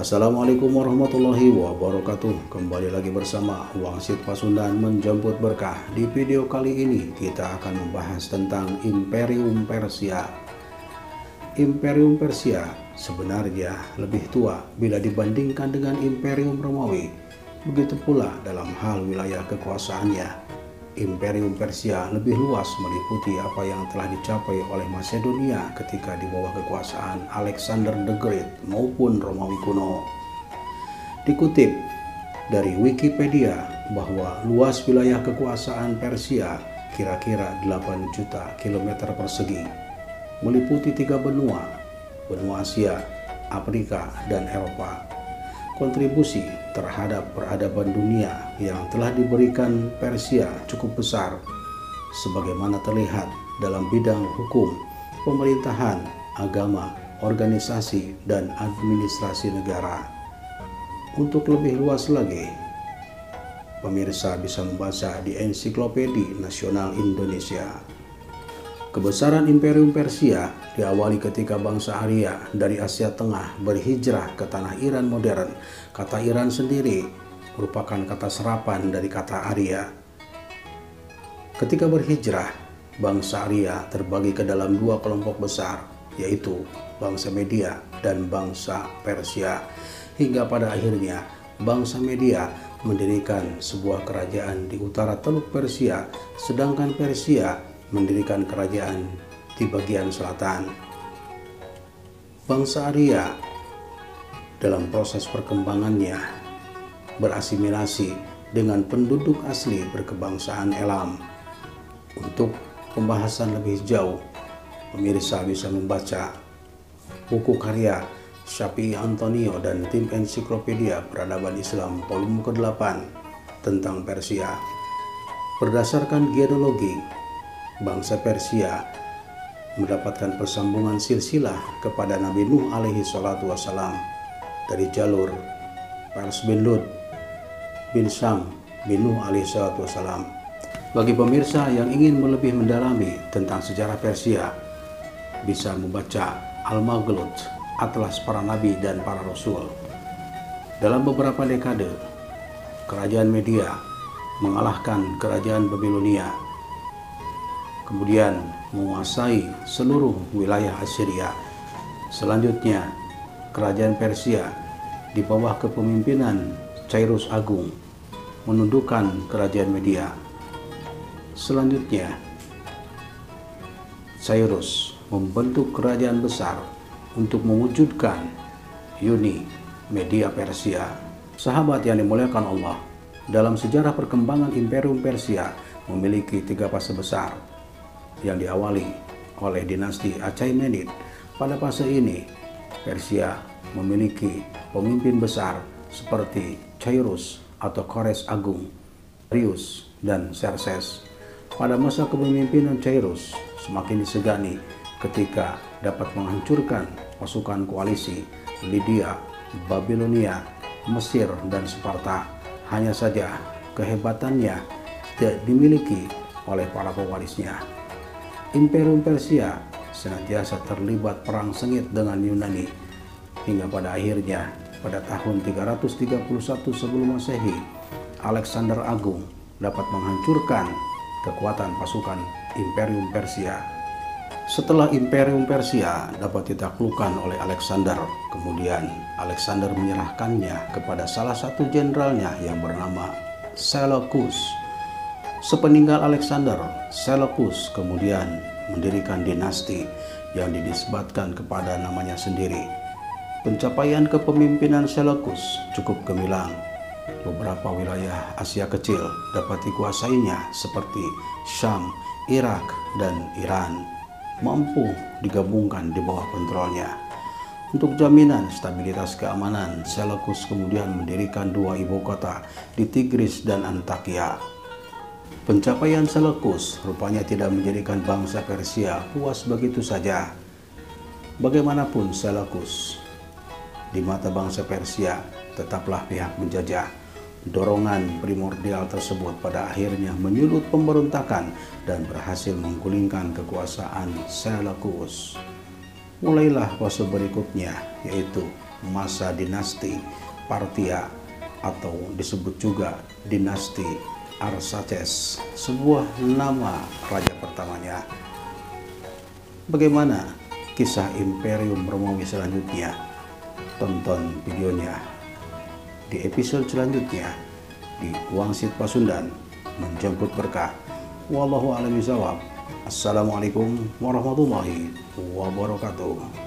Assalamualaikum warahmatullahi wabarakatuh. Kembali lagi bersama Wangsit Pasundan menjemput berkah. Di video kali ini kita akan membahas tentang Imperium Persia. Imperium Persia sebenarnya lebih tua bila dibandingkan dengan Imperium Romawi. Begitu pula dalam hal wilayah kekuasaannya. Imperium Persia lebih luas, meliputi apa yang telah dicapai oleh Macedonia ketika di bawah kekuasaan Alexander the Great maupun Romawi kuno. Dikutip dari Wikipedia bahwa luas wilayah kekuasaan Persia kira-kira 8 juta kilometer persegi, meliputi 3 benua, benua Asia, Afrika, dan Eropa. Kontribusi terhadap peradaban dunia yang telah diberikan Persia cukup besar, sebagaimana terlihat dalam bidang hukum, pemerintahan, agama, organisasi, dan administrasi negara. Untuk lebih luas lagi, pemirsa bisa membaca di Ensiklopedia Nasional Indonesia. Kebesaran Imperium Persia diawali ketika bangsa Arya dari Asia Tengah berhijrah ke tanah Iran modern. Kata Iran sendiri merupakan kata serapan dari kata Arya. Ketika berhijrah, bangsa Arya terbagi ke dalam 2 kelompok besar, yaitu bangsa Media dan bangsa Persia. Hingga pada akhirnya bangsa Media mendirikan sebuah kerajaan di utara Teluk Persia, sedangkan Persia mendirikan kerajaan di bagian selatan. Bangsa Arya dalam proses perkembangannya berasimilasi dengan penduduk asli berkebangsaan Elam. Untuk pembahasan lebih jauh, pemirsa bisa membaca buku karya Syafi'i Antonio dan tim Ensiklopedia Peradaban Islam volume ke-8 tentang Persia. Berdasarkan genealogi, bangsa Persia mendapatkan persambungan silsilah kepada Nabi Nuh alaihi salatu wassalam dari jalur Pers bin Lud bin Sam bin Nuh alaihi salatu wassalam. Bagi pemirsa yang ingin lebih mendalami tentang sejarah Persia, bisa membaca Al-Maghlut, Atlas Para Nabi dan Para Rasul. Dalam beberapa dekade, kerajaan Media mengalahkan kerajaan Babilonia, kemudian menguasai seluruh wilayah Assyria. Selanjutnya, kerajaan Persia di bawah kepemimpinan Cyrus Agung menundukkan kerajaan Media. Selanjutnya, Cyrus membentuk kerajaan besar untuk mewujudkan Uni Media Persia. Sahabat yang dimuliakan Allah, dalam sejarah perkembangan Imperium Persia memiliki 3 fase besar yang diawali oleh dinasti Achaemenid. Pada fase ini, Persia memiliki pemimpin besar seperti Cyrus atau Kores Agung, Darius, dan Xerxes. Pada masa kepemimpinan Cyrus, semakin disegani ketika dapat menghancurkan pasukan koalisi Lydia, Babilonia, Mesir, dan Sparta. Hanya saja kehebatannya tidak dimiliki oleh para pewarisnya. Imperium Persia senantiasa terlibat perang sengit dengan Yunani, hingga pada akhirnya pada tahun 331 sebelum Masehi, Alexander Agung dapat menghancurkan kekuatan pasukan Imperium Persia. Setelah Imperium Persia dapat ditaklukkan oleh Alexander, kemudian Alexander menyerahkannya kepada salah satu jenderalnya yang bernama Seleucus. Sepeninggal Alexander, Seleucus kemudian mendirikan dinasti yang dinisbatkan kepada namanya sendiri. Pencapaian kepemimpinan Seleucus cukup gemilang. Beberapa wilayah Asia kecil dapat dikuasainya seperti Syam, Irak, dan Iran mampu digabungkan di bawah kontrolnya. Untuk jaminan stabilitas keamanan, Seleucus kemudian mendirikan 2 ibu kota di Tigris dan Antakya. Pencapaian Seleucus rupanya tidak menjadikan bangsa Persia puas begitu saja. Bagaimanapun Seleucus, di mata bangsa Persia tetaplah pihak menjajah. Dorongan primordial tersebut pada akhirnya menyulut pemberontakan dan berhasil menggulingkan kekuasaan Seleucus. Mulailah fase berikutnya, yaitu masa dinasti Parthia atau disebut juga dinasti Arsaces, sebuah nama raja pertamanya. Bagaimana kisah Imperium Romawi selanjutnya? Tonton videonya di episode selanjutnya di Wangsit Pasundan Menjemput Berkah. Wallahu a'lam bishawab. Assalamualaikum warahmatullahi wabarakatuh.